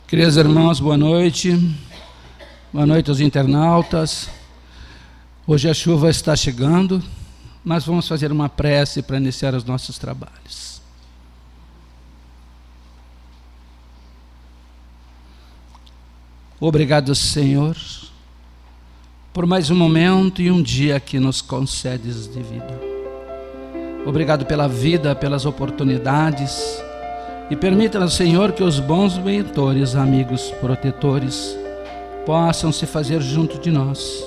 Queridos irmãos, boa noite. Boa noite aos internautas. Hoje a chuva está chegando, mas vamos fazer uma prece para iniciar os nossos trabalhos. Obrigado, Senhor, por mais um momento e um dia que nos concedes de vida. Obrigado pela vida, pelas oportunidades. E permita-nos, Senhor, que os bons mentores, amigos, protetores, possam se fazer junto de nós,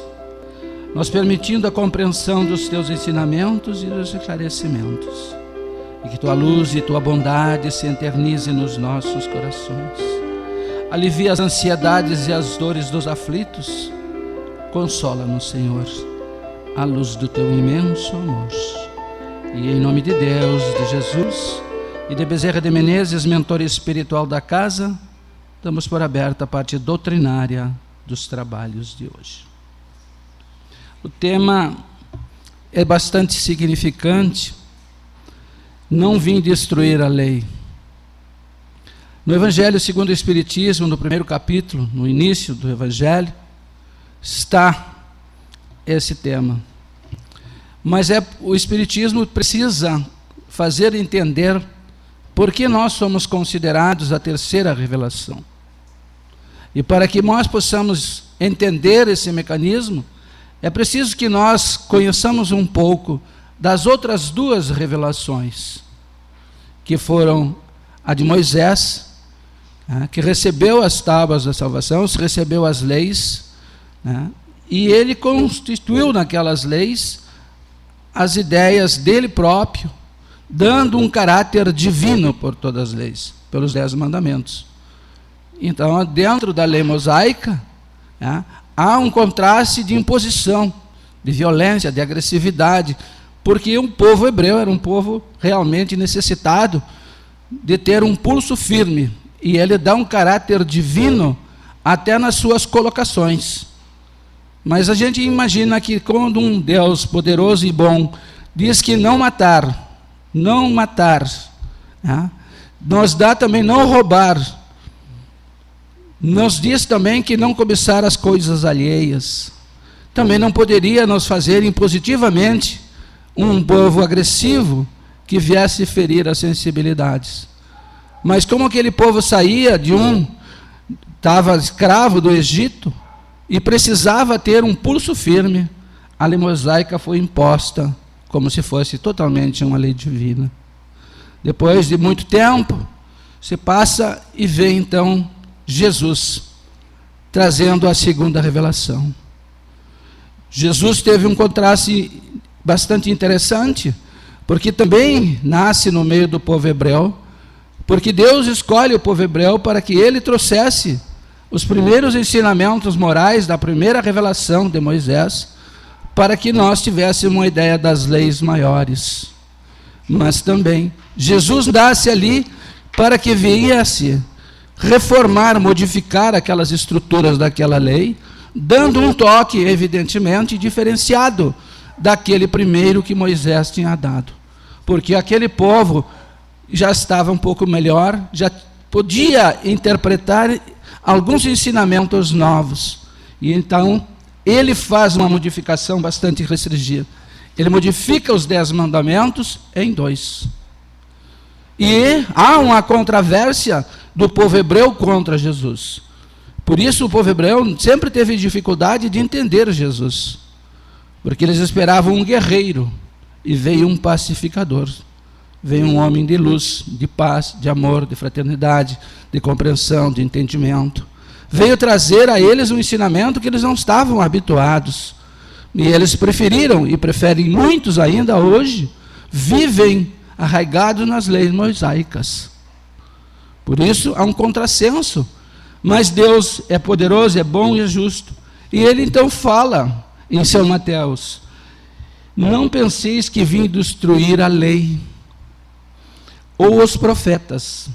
nos permitindo a compreensão dos Teus ensinamentos e dos esclarecimentos. E que Tua luz e Tua bondade se eternizem nos nossos corações. Alivia as ansiedades e as dores dos aflitos. Consola-nos, Senhor, à luz do Teu imenso amor. E em nome de Deus, de Jesus e de Bezerra de Menezes, mentor espiritual da casa, damos por aberta a parte doutrinária dos trabalhos de hoje. O tema é bastante significante. Não vim destruir a lei. No Evangelho segundo o Espiritismo, no primeiro capítulo, no início do Evangelho, está esse tema. Mas o Espiritismo precisa fazer entender por que nós somos considerados a terceira revelação. E para que nós possamos entender esse mecanismo, é preciso que nós conheçamos um pouco das outras duas revelações, que foram a de Moisés, que recebeu as tábuas da salvação, recebeu as leis, e ele constituiu naquelas leis as ideias dele próprio, dando um caráter divino por todas as leis, pelos 10 mandamentos. Então, dentro da lei mosaica, há um contraste de imposição, de violência, de agressividade, porque o povo hebreu era um povo realmente necessitado de ter um pulso firme, e ele dá um caráter divino até nas suas colocações. Mas a gente imagina que quando um Deus poderoso e bom diz que não matar, nos dá também não roubar, nos diz também que não cobiçar as coisas alheias, também não poderia nos fazer impositivamente um povo agressivo que viesse ferir as sensibilidades. Mas como aquele povo saía estava escravo do Egito e precisava ter um pulso firme, a lei mosaica foi imposta como se fosse totalmente uma lei divina. Depois de muito tempo, se passa e vê então Jesus trazendo a segunda revelação. Jesus teve um contraste bastante interessante, porque também nasce no meio do povo hebreu, porque Deus escolhe o povo hebreu para que ele trouxesse os primeiros ensinamentos morais da primeira revelação de Moisés, para que nós tivéssemos uma ideia das leis maiores. Mas também Jesus nasce ali para que viesse reformar, modificar aquelas estruturas daquela lei, dando um toque, evidentemente, diferenciado daquele primeiro que Moisés tinha dado. Porque aquele povo já estava um pouco melhor, já podia interpretar alguns ensinamentos novos. E então ele faz uma modificação bastante restringida. Ele modifica os 10 mandamentos em 2. E há uma controvérsia do povo hebreu contra Jesus. Por isso o povo hebreu sempre teve dificuldade de entender Jesus, porque eles esperavam um guerreiro, e veio um pacificador. Veio um homem de luz, de paz, de amor, de fraternidade, de compreensão, de entendimento. Veio trazer a eles um ensinamento que eles não estavam habituados. E eles preferiram, e preferem muitos ainda hoje, vivem arraigados nas leis mosaicas. Por isso há um contrassenso. Mas Deus é poderoso, é bom e é justo. E ele então fala em São Mateus: não penseis que vim destruir a lei ou os profetas.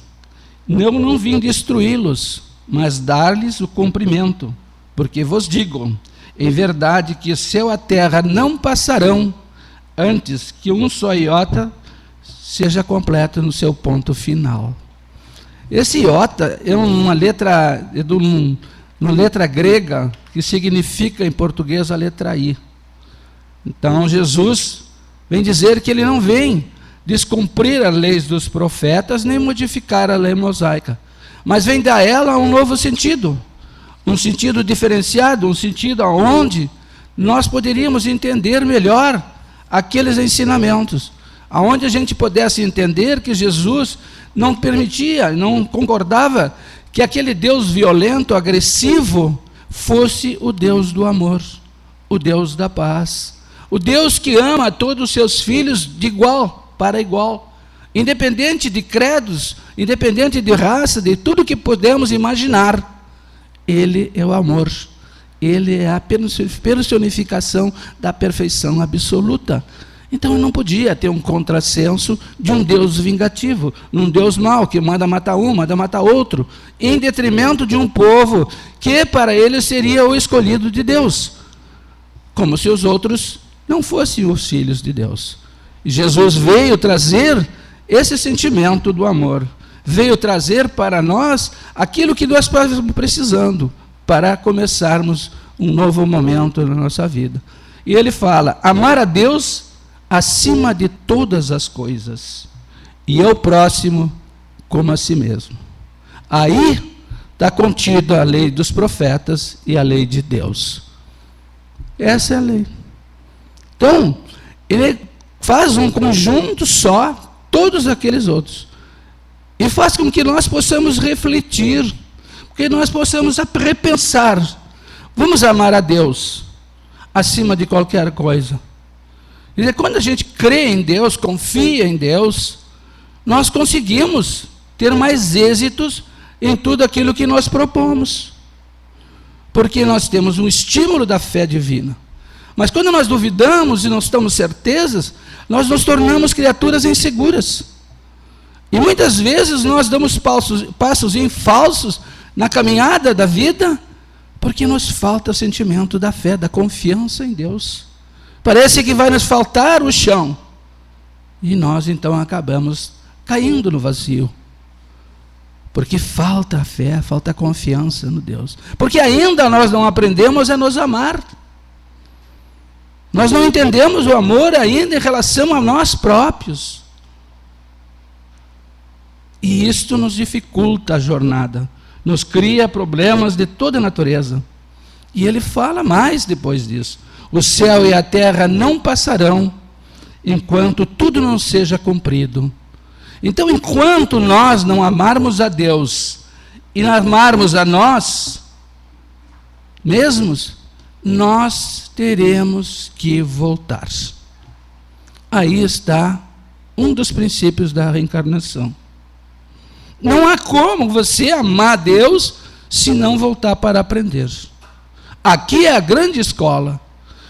Não vim destruí-los, mas dar-lhes o cumprimento. Porque vos digo, em verdade, que o céu e a terra não passarão antes que um só iota seja completo no seu ponto final. Esse iota é uma letra grega que significa em português a letra I. Então Jesus vem dizer que ele não vem descumprir as leis dos profetas, nem modificar a lei mosaica, mas vem dar a ela um novo sentido, um sentido diferenciado, um sentido onde nós poderíamos entender melhor aqueles ensinamentos, aonde a gente pudesse entender que Jesus não permitia, não concordava que aquele Deus violento, agressivo, fosse o Deus do amor, o Deus da paz, o Deus que ama todos os seus filhos de igual para igual, independente de credos, independente de raça, de tudo que podemos imaginar. Ele é o amor, ele é a personificação da perfeição absoluta. Então eu não podia ter um contrassenso de um Deus vingativo, um Deus mau, que manda matar um, manda matar outro, em detrimento de um povo que para ele seria o escolhido de Deus, como se os outros não fossem os filhos de Deus. E Jesus veio trazer esse sentimento do amor, veio trazer para nós aquilo que nós estamos precisando para começarmos um novo momento na nossa vida. E ele fala, amar a Deus acima de todas as coisas, e ao próximo como a si mesmo. Aí está contida a lei dos profetas e a lei de Deus. Essa é a lei. Então, ele faz um conjunto só, todos aqueles outros, e faz com que nós possamos refletir, que nós possamos repensar. Vamos amar a Deus acima de qualquer coisa. E quando a gente crê em Deus, confia em Deus, nós conseguimos ter mais êxitos em tudo aquilo que nós propomos, porque nós temos um estímulo da fé divina. Mas quando nós duvidamos e não estamos certezas, nós nos tornamos criaturas inseguras. E muitas vezes nós damos passos em falsos na caminhada da vida, porque nos falta o sentimento da fé, da confiança em Deus. Parece que vai nos faltar o chão. E nós então acabamos caindo no vazio. Porque falta a fé, falta a confiança no Deus. Porque ainda nós não aprendemos a nos amar. Nós não entendemos o amor ainda em relação a nós próprios. E isto nos dificulta a jornada, nos cria problemas de toda a natureza. E ele fala mais depois disso. O céu e a terra não passarão enquanto tudo não seja cumprido. Então, enquanto nós não amarmos a Deus e não amarmos a nós mesmos, nós teremos que voltar. Aí está um dos princípios da reencarnação. Não há como você amar a Deus se não voltar para aprender. Aqui é a grande escola,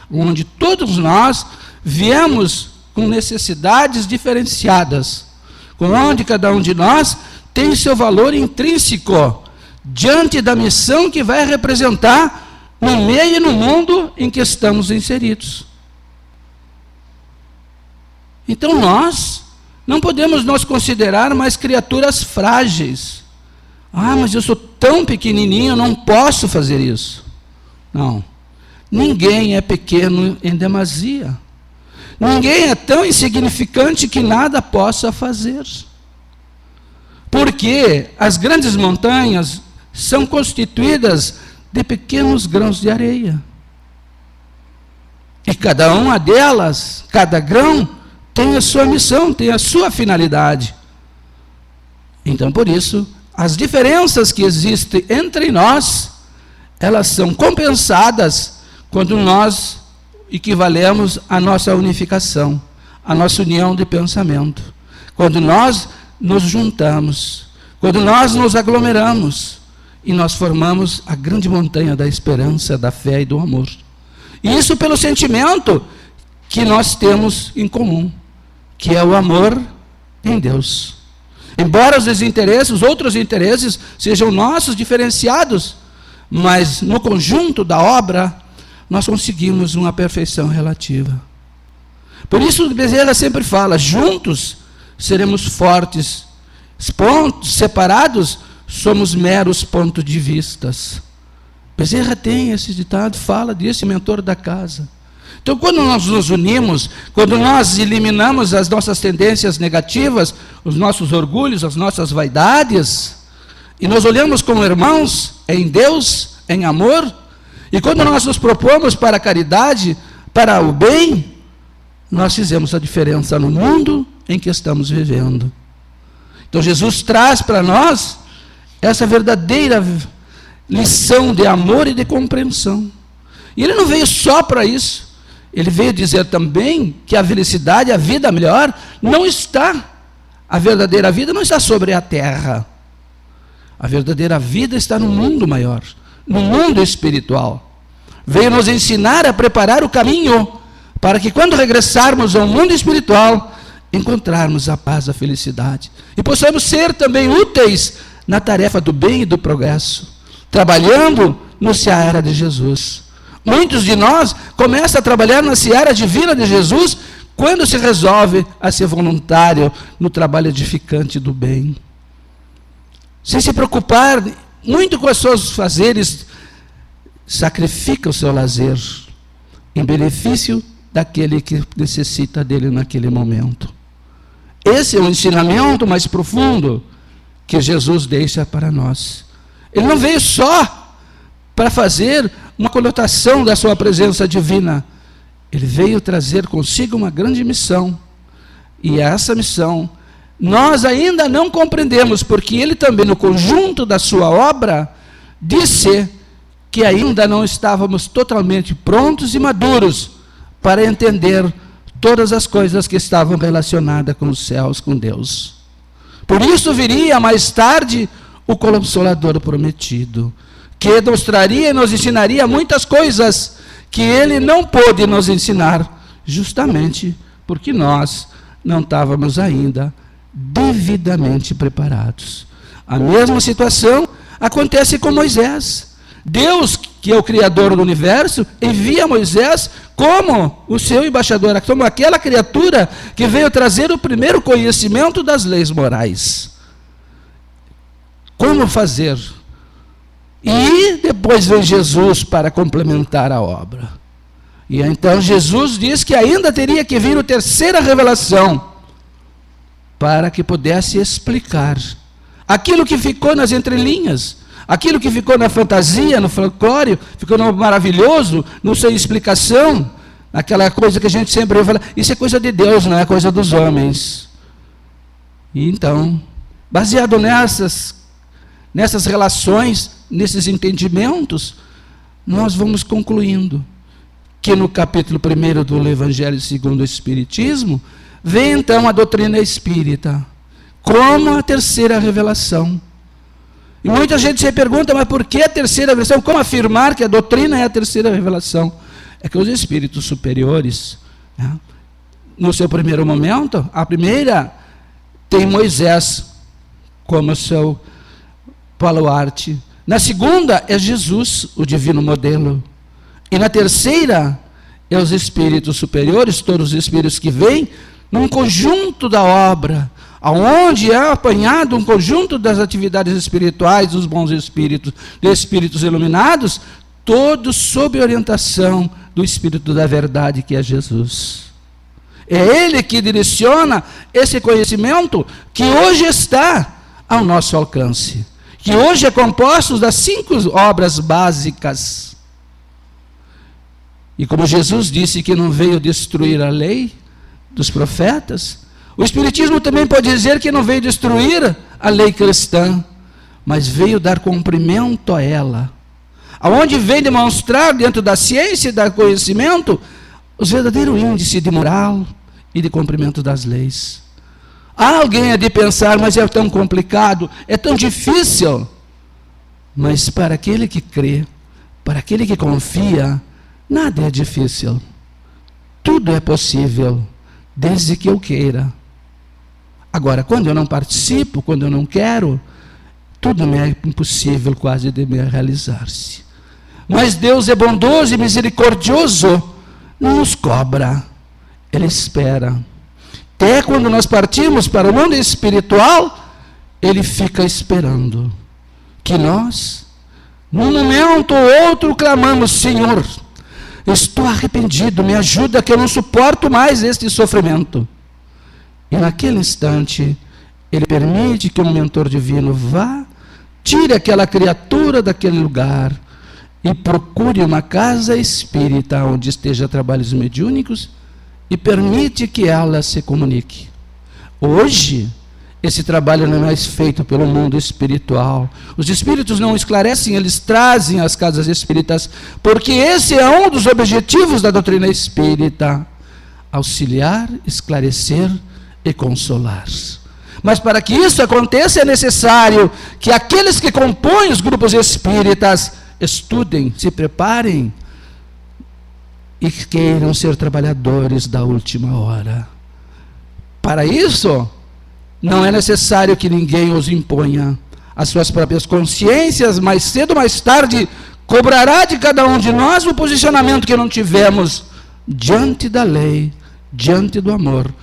onde todos nós viemos com necessidades diferenciadas, com onde cada um de nós tem seu valor intrínseco diante da missão que vai representar no meio e no mundo em que estamos inseridos. Então nós não podemos nos considerar mais criaturas frágeis. Ah, mas eu sou tão pequenininho, eu não posso fazer isso. Não. Ninguém é pequeno em demasia. Ninguém é tão insignificante que nada possa fazer. Porque as grandes montanhas são constituídas de pequenos grãos de areia. E cada uma delas, cada grão, tem a sua missão, tem a sua finalidade. Então, por isso, as diferenças que existem entre nós, elas são compensadas quando nós equivalemos à nossa unificação, à nossa união de pensamento. Quando nós nos juntamos, quando nós nos aglomeramos, e nós formamos a grande montanha da esperança, da fé e do amor. E isso pelo sentimento que nós temos em comum, que é o amor em Deus. Embora os desinteresses, os outros interesses, sejam nossos diferenciados, mas no conjunto da obra, nós conseguimos uma perfeição relativa. Por isso Bezerra sempre fala, juntos seremos fortes, pontos separados, somos meros pontos de vistas. Bezerra tem esse ditado, fala desse mentor da casa. Então, quando nós nos unimos, quando nós eliminamos as nossas tendências negativas, os nossos orgulhos, as nossas vaidades, e nós olhamos como irmãos em Deus, em amor, e quando nós nos propomos para a caridade, para o bem, nós fizemos a diferença no mundo em que estamos vivendo. Então, Jesus traz para nós essa verdadeira lição de amor e de compreensão. E ele não veio só para isso. Ele veio dizer também que a felicidade, a vida melhor, a verdadeira vida não está sobre a terra. A verdadeira vida está no mundo maior, no mundo espiritual. Veio nos ensinar a preparar o caminho para que quando regressarmos ao mundo espiritual, encontrarmos a paz, a felicidade. E possamos ser também úteis na tarefa do bem e do progresso, trabalhando no seara de Jesus. Muitos de nós começam a trabalhar na seara divina de Jesus quando se resolve a ser voluntário no trabalho edificante do bem. Sem se preocupar muito com os seus fazeres, sacrifica o seu lazer em benefício daquele que necessita dele naquele momento. Esse é o ensinamento mais profundo que Jesus deixa para nós. Ele não veio só para fazer uma conotação da sua presença divina. Ele veio trazer consigo uma grande missão. E essa missão nós ainda não compreendemos, porque ele também, no conjunto da sua obra, disse que ainda não estávamos totalmente prontos e maduros para entender todas as coisas que estavam relacionadas com os céus, com Deus. Por isso viria mais tarde o Consolador prometido, que nos traria e nos ensinaria muitas coisas que ele não pôde nos ensinar, justamente porque nós não estávamos ainda devidamente preparados. A mesma situação acontece com Moisés. Deus, que é o Criador do universo, envia Moisés como o seu embaixador, como aquela criatura que veio trazer o primeiro conhecimento das leis morais. Como fazer? E depois vem Jesus para complementar a obra. E então Jesus diz que ainda teria que vir a terceira revelação, para que pudesse explicar aquilo que ficou nas entrelinhas, aquilo que ficou na fantasia, no folclore, ficou no maravilhoso, não sem explicação, aquela coisa que a gente sempre fala, isso é coisa de Deus, não é coisa dos homens. E então, baseado nessas relações, nesses entendimentos, nós vamos concluindo que no capítulo 1 do Evangelho segundo o Espiritismo, vem então a doutrina espírita, como a terceira revelação. E muita gente se pergunta, mas por que a terceira revelação? Como afirmar que a doutrina é a terceira revelação? É que os espíritos superiores, né, no seu primeiro momento, a primeira tem Moisés como seu baluarte. Na segunda é Jesus, o divino modelo. E na terceira é os espíritos superiores, todos os espíritos que vêm, num conjunto da obra, aonde é apanhado um conjunto das atividades espirituais dos bons espíritos, de espíritos iluminados, todos sob orientação do Espírito da Verdade, que é Jesus. É Ele que direciona esse conhecimento que hoje está ao nosso alcance, que hoje é composto das 5 obras básicas. E como Jesus disse que não veio destruir a lei dos profetas, o Espiritismo também pode dizer que não veio destruir a lei cristã, mas veio dar cumprimento a ela. Aonde vem demonstrar, dentro da ciência e do conhecimento, os verdadeiros índices de moral e de cumprimento das leis. Alguém há de pensar, mas é tão complicado, é tão difícil. Mas para aquele que crê, para aquele que confia, nada é difícil. Tudo é possível, desde que eu queira. Agora, quando eu não participo, quando eu não quero, tudo me é impossível quase de me realizar-se. Mas Deus é bondoso e misericordioso, não nos cobra, Ele espera. Até quando nós partimos para o mundo espiritual, Ele fica esperando que nós, num momento ou outro, clamamos: Senhor, eu estou arrependido, me ajuda que eu não suporto mais este sofrimento. E naquele instante, Ele permite que um mentor divino vá, tire aquela criatura daquele lugar e procure uma casa espírita onde esteja trabalhos mediúnicos e permite que ela se comunique. Hoje, esse trabalho não é mais feito pelo mundo espiritual. Os espíritos não esclarecem, eles trazem as casas espíritas, porque esse é um dos objetivos da doutrina espírita: auxiliar, esclarecer e consolar. Mas para que isso aconteça, é necessário que aqueles que compõem os grupos espíritas estudem, se preparem e queiram ser trabalhadores da última hora. Para isso, não é necessário que ninguém os imponha. As suas próprias consciências, mais cedo ou mais tarde, cobrará de cada um de nós o posicionamento que não tivemos diante da lei, diante do amor,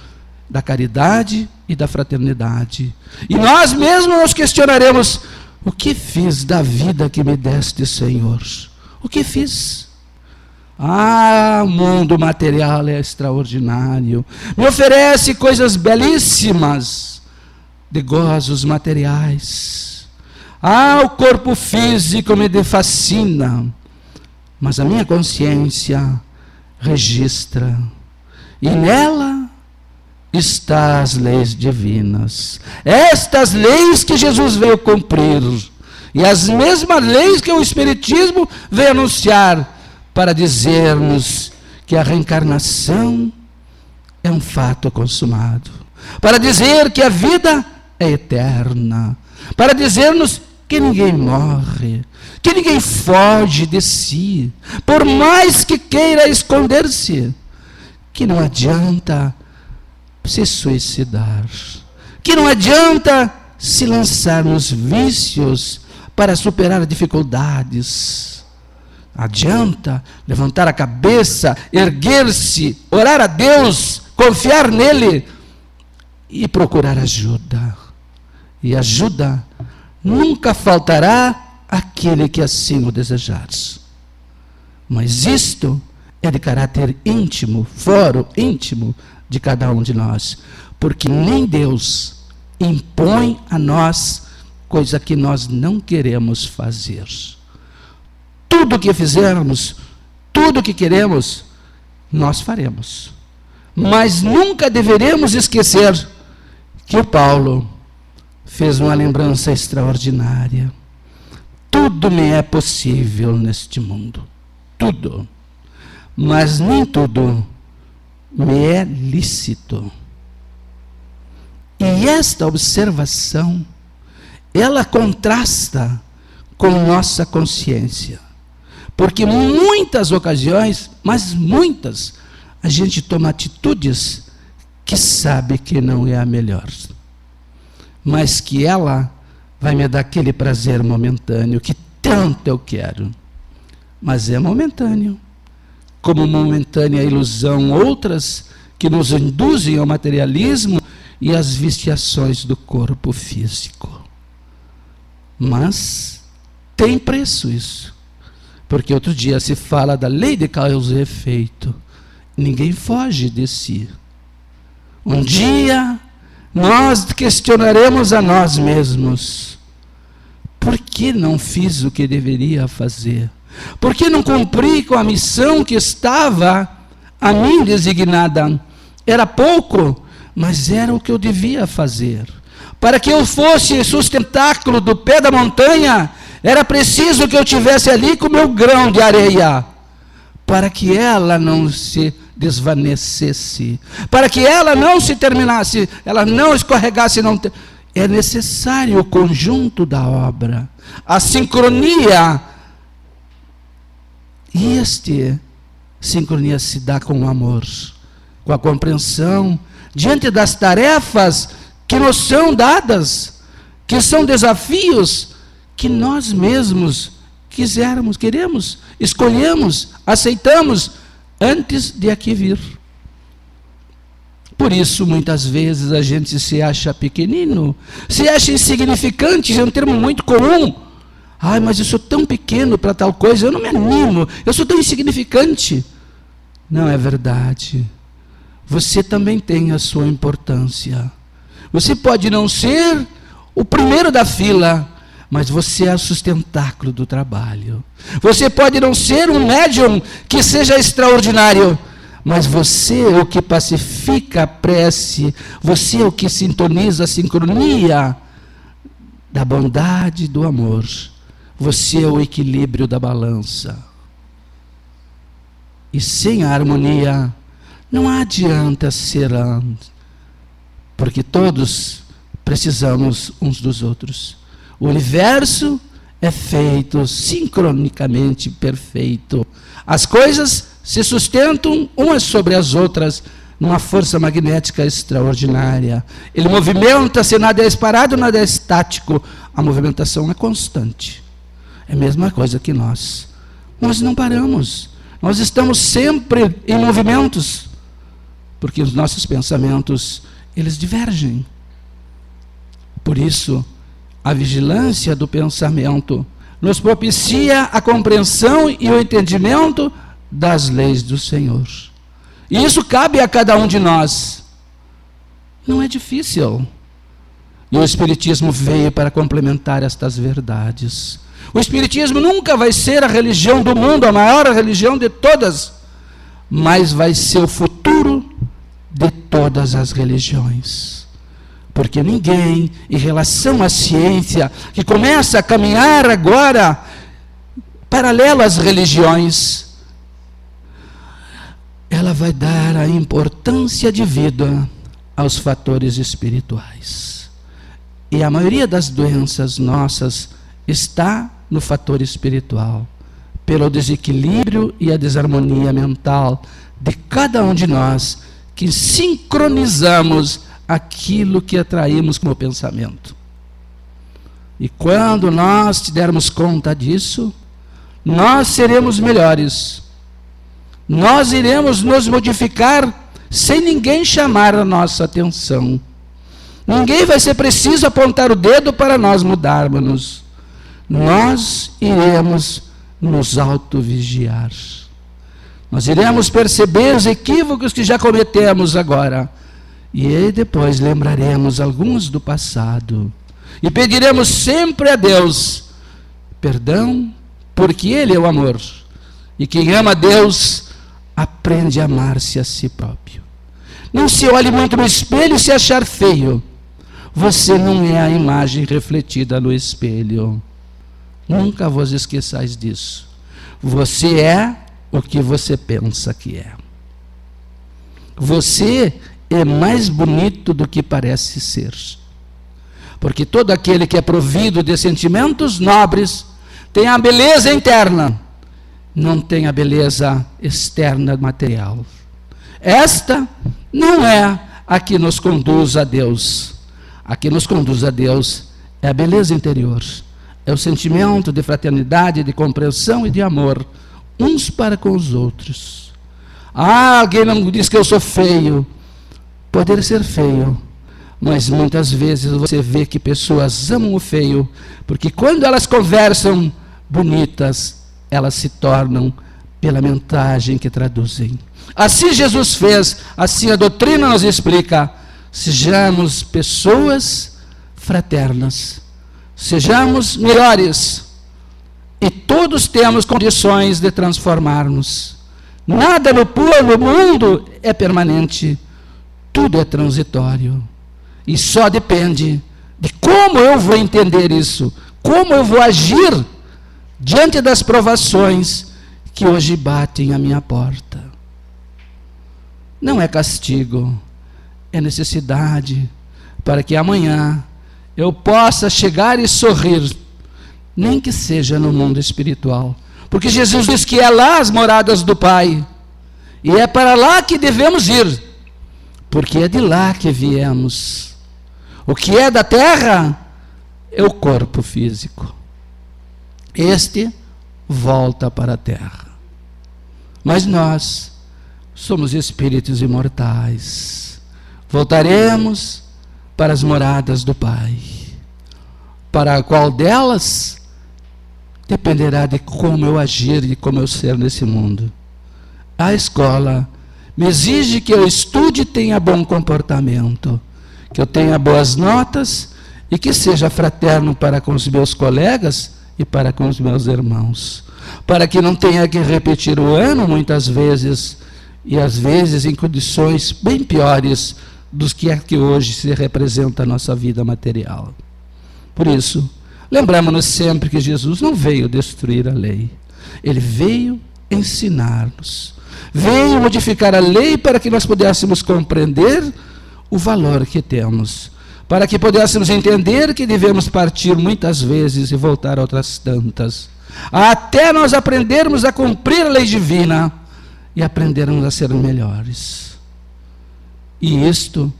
da caridade e da fraternidade. E nós mesmos nos questionaremos: o que fiz da vida que me deste, Senhor? O que fiz? O mundo material é extraordinário, me oferece coisas belíssimas, de gozos materiais. O corpo físico me fascina, mas a minha consciência registra, e nela estão as leis divinas, estas leis que Jesus veio cumprir, e as mesmas leis que o Espiritismo veio anunciar, para dizer-nos que a reencarnação é um fato consumado, para dizer que a vida é eterna, para dizer-nos que ninguém morre, que ninguém foge de si, por mais que queira esconder-se, que não adianta se suicidar, que não adianta se lançar nos vícios para superar dificuldades. Adianta levantar a cabeça, erguer-se, orar a Deus, confiar nele e procurar ajuda. E ajuda nunca faltará àquele que assim o desejar. Mas isto é de caráter íntimo, foro íntimo de cada um de nós, porque nem Deus impõe a nós coisa que nós não queremos fazer. Tudo que fizermos, tudo que queremos, nós faremos. Mas nunca deveremos esquecer que o Paulo fez uma lembrança extraordinária. Tudo me é possível neste mundo. Tudo. Mas nem tudo me é lícito. E esta observação, ela contrasta com nossa consciência. Porque muitas ocasiões, mas muitas, a gente toma atitudes que sabe que não é a melhor, mas que ela vai me dar aquele prazer momentâneo que tanto eu quero. Mas é momentâneo. Como momentânea a ilusão, outras que nos induzem ao materialismo e às viciações do corpo físico. Mas tem preço isso. Porque outro dia se fala da lei de causa e efeito. Ninguém foge de si. Um dia nós questionaremos a nós mesmos: por que não fiz o que deveria fazer? Por que não cumpri com a missão que estava a mim designada? Era pouco, mas era o que eu devia fazer. Para que eu fosse sustentáculo do pé da montanha, era preciso que eu tivesse ali com o meu grão de areia, para que ela não se desvanecesse, para que ela não se terminasse, ela não escorregasse. É necessário o conjunto da obra, a sincronia. E sincronia se dá com o amor, com a compreensão, diante das tarefas que nos são dadas, que são desafios que nós mesmos queremos, escolhemos, aceitamos antes de aqui vir. Por isso, muitas vezes, a gente se acha pequenino, se acha insignificante, é um termo muito comum. Ai, mas eu sou tão pequeno para tal coisa, eu não me animo, eu sou tão insignificante. Não é verdade. Você também tem a sua importância. Você pode não ser o primeiro da fila, mas você é o sustentáculo do trabalho. Você pode não ser um médium que seja extraordinário, mas você é o que pacifica a prece, você é o que sintoniza a sincronia da bondade e do amor. Você é o equilíbrio da balança. E sem a harmonia, não adianta ser porque todos precisamos uns dos outros. O universo é feito sincronicamente perfeito. As coisas se sustentam umas sobre as outras numa força magnética extraordinária. Ele movimenta-se, nada é parado, nada é estático. A movimentação é constante. É a mesma coisa que nós. Nós não paramos. Nós estamos sempre em movimentos, porque os nossos pensamentos, eles divergem. Por isso, a vigilância do pensamento nos propicia a compreensão e o entendimento das leis do Senhor. E isso cabe a cada um de nós. Não é difícil. E o Espiritismo veio para complementar estas verdades. O Espiritismo nunca vai ser a religião do mundo, a maior religião de todas, mas vai ser o futuro de todas as religiões. Porque ninguém, em relação à ciência, que começa a caminhar agora paralelo às religiões, ela vai dar a importância de vida aos fatores espirituais. E a maioria das doenças nossas está no fator espiritual, pelo desequilíbrio e a desarmonia mental de cada um de nós, que sincronizamos aquilo que atraímos como pensamento. E quando nós te dermos conta disso, nós seremos melhores. Nós iremos nos modificar sem ninguém chamar a nossa atenção. Ninguém vai ser preciso apontar o dedo para nós mudarmos. Nós iremos nos autovigiar. Nós iremos perceber os equívocos que já cometemos agora. E aí depois lembraremos alguns do passado. E pediremos sempre a Deus perdão, porque Ele é o amor. E quem ama a Deus, aprende a amar-se a si próprio. Não se olhe muito no espelho e se achar feio. Você não é a imagem refletida no espelho. Nunca vos esqueçais disso. Você é o que você pensa que é. Você é mais bonito do que parece ser. Porque todo aquele que é provido de sentimentos nobres tem a beleza interna, não tem a beleza externa material. Esta não é a que nos conduz a Deus. A que nos conduz a Deus é a beleza interior. É o sentimento de fraternidade, de compreensão e de amor, uns para com os outros. Alguém não diz que eu sou feio. Poder ser feio, mas muitas vezes você vê que pessoas amam o feio, porque quando elas conversam bonitas, elas se tornam pela mensagem que traduzem. Assim Jesus fez, assim a doutrina nos explica. Sejamos pessoas fraternas, sejamos melhores, e todos temos condições de transformar-nos. Nada no mundo é permanente, tudo é transitório, e só depende de como eu vou entender isso, como eu vou agir diante das provações que hoje batem à minha porta. Não é castigo, é necessidade para que amanhã eu possa chegar e sorrir, nem que seja no mundo espiritual, porque Jesus diz que é lá as moradas do Pai, e é para lá que devemos ir, porque é de lá que viemos. O que é da terra é o corpo físico. Este volta para a terra. Mas nós somos espíritos imortais. voltaremos para as moradas do Pai. Para qual delas dependerá de como eu agir e como eu ser nesse mundo. A escola me exige que eu estude e tenha bom comportamento, que eu tenha boas notas e que seja fraterno para com os meus colegas e para com os meus irmãos, para que não tenha que repetir o ano muitas vezes, e às vezes em condições bem piores dos que é que hoje se representa a nossa vida material. Por isso, lembramos-nos sempre que Jesus não veio destruir a lei. Ele veio ensinar-nos. Veio modificar a lei para que nós pudéssemos compreender o valor que temos. Para que pudéssemos entender que devemos partir muitas vezes e voltar outras tantas. Até nós aprendermos a cumprir a lei divina e aprendermos a ser melhores. E isto,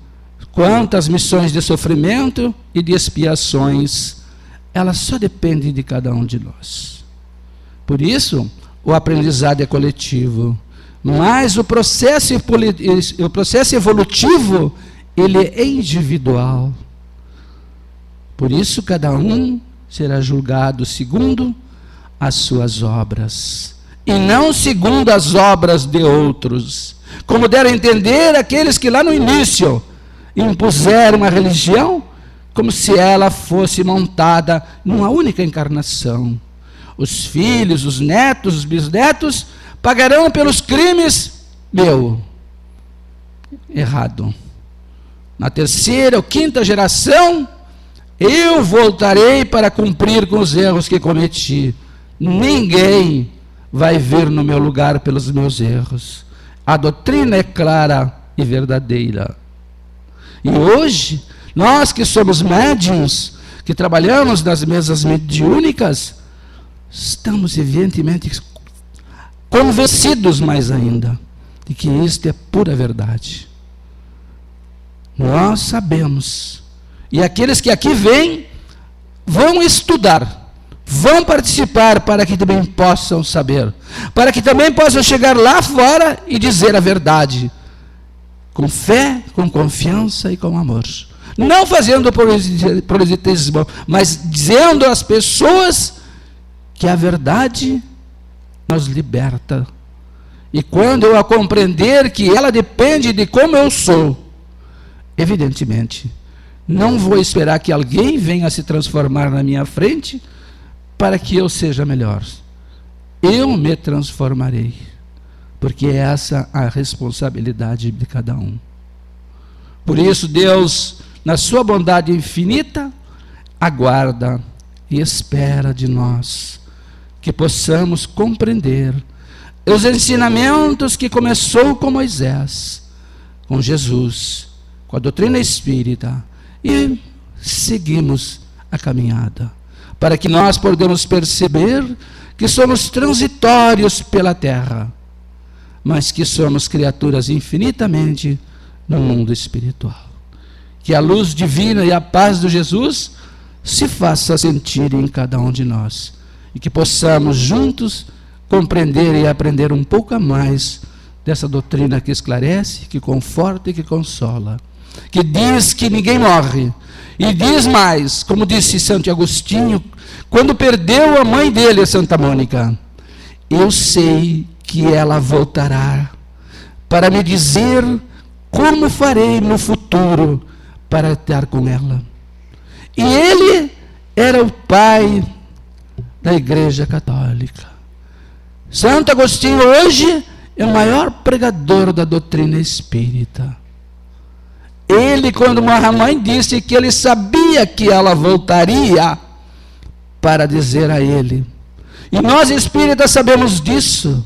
quantas missões de sofrimento e de expiações, elas só dependem de cada um de nós. Por isso, o aprendizado é coletivo, mas o processo evolutivo, ele é individual. Por isso, cada um será julgado segundo as suas obras, e não segundo as obras de outros. Como deram a entender aqueles que lá no início impuseram uma religião como se ela fosse montada numa única encarnação. Os filhos, os netos, os bisnetos pagarão pelos crimes meu. Errado. Na terceira ou quinta geração, eu voltarei para cumprir com os erros que cometi. Ninguém vai vir no meu lugar pelos meus erros. A doutrina é clara e verdadeira. E hoje, nós que somos médiuns, que trabalhamos nas mesas mediúnicas, estamos evidentemente convencidos mais ainda de que isto é pura verdade. Nós sabemos. E aqueles que aqui vêm, vão estudar, vão participar para que também possam saber, para que também possam chegar lá fora e dizer a verdade, com fé, com confiança e com amor. Não fazendo proselitismo, mas dizendo às pessoas que a verdade nos liberta. E quando eu a compreender que ela depende de como eu sou, evidentemente, não vou esperar que alguém venha se transformar na minha frente para que eu seja melhor. Eu me transformarei, porque essa é a responsabilidade de cada um. Por isso, Deus, na sua bondade infinita, aguarda e espera de nós que possamos compreender os ensinamentos que começou com Moisés, com Jesus, com a doutrina espírita, e seguimos a caminhada, para que nós podemos perceber que somos transitórios pela terra, mas que somos criaturas infinitamente no mundo espiritual. Que a luz divina e a paz de Jesus se faça sentir em cada um de nós, e que possamos juntos compreender e aprender um pouco a mais dessa doutrina que esclarece, que conforta e que consola, que diz que ninguém morre, e diz mais, como disse Santo Agostinho, quando perdeu a mãe dele, a Santa Mônica: eu sei que ela voltará para me dizer como farei no futuro para estar com ela. E ele era o pai da Igreja Católica. Santo Agostinho hoje é o maior pregador da doutrina espírita. Ele, quando a mãe disse que ele sabia que ela voltaria para dizer a ele. E nós espíritas sabemos disso,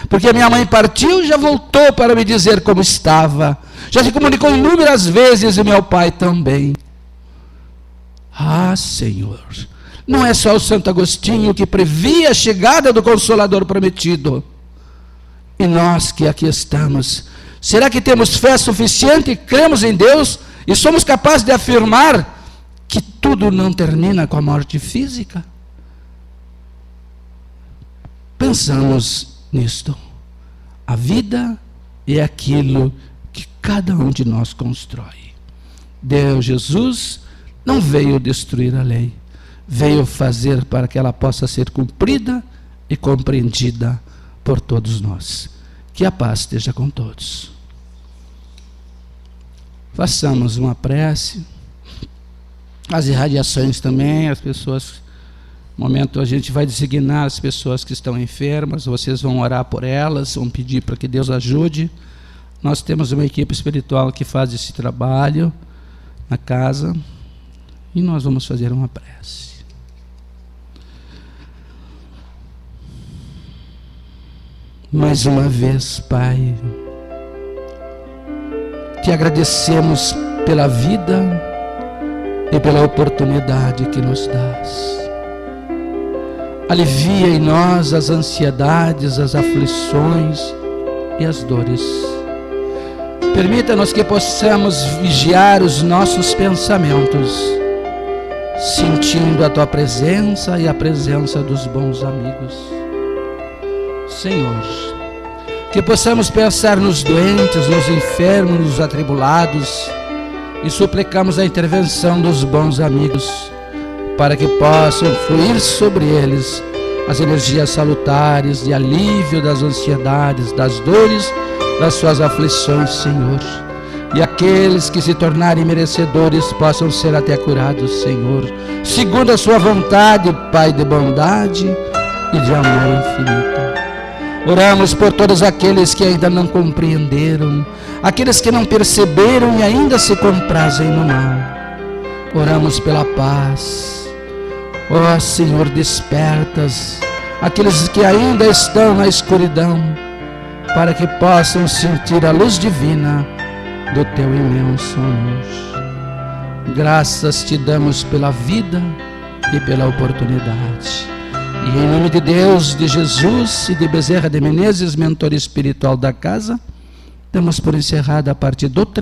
porque a minha mãe partiu e já voltou para me dizer como estava. Já se comunicou inúmeras vezes e meu pai também. Ah, Senhor, não é só o Santo Agostinho que previa a chegada do Consolador prometido. E nós que aqui estamos, será que temos fé suficiente, cremos em Deus e somos capazes de afirmar que tudo não termina com a morte física? Pensamos nisto. A vida é aquilo que cada um de nós constrói. Deus, Jesus, não veio destruir a lei, veio fazer para que ela possa ser cumprida e compreendida por todos nós. Que a paz esteja com todos. Façamos uma prece. As irradiações também, as pessoas, no momento a gente vai designar as pessoas que estão enfermas, vocês vão orar por elas, vão pedir para que Deus ajude. Nós temos uma equipe espiritual que faz esse trabalho na casa e nós vamos fazer uma prece. Mais uma vez, Pai, te agradecemos pela vida e pela oportunidade que nos dás. Alivia em nós as ansiedades, as aflições e as dores. Permita-nos que possamos vigiar os nossos pensamentos, sentindo a Tua presença e a presença dos bons amigos. Senhor, que possamos pensar nos doentes, nos enfermos, nos atribulados, e suplicamos a intervenção dos bons amigos, para que possam fluir sobre eles as energias salutares de alívio das ansiedades, das dores, das suas aflições, Senhor. E aqueles que se tornarem merecedores possam ser até curados, Senhor, segundo a sua vontade, Pai de bondade e de amor infinito. Oramos por todos aqueles que ainda não compreenderam, aqueles que não perceberam e ainda se comprazem no mal. Oramos pela paz. Ó Senhor, despertas aqueles que ainda estão na escuridão, para que possam sentir a luz divina do Teu imenso amor. Graças te damos pela vida e pela oportunidade. E em nome de Deus, de Jesus e de Bezerra de Menezes, mentor espiritual da casa, damos por encerrada a parte do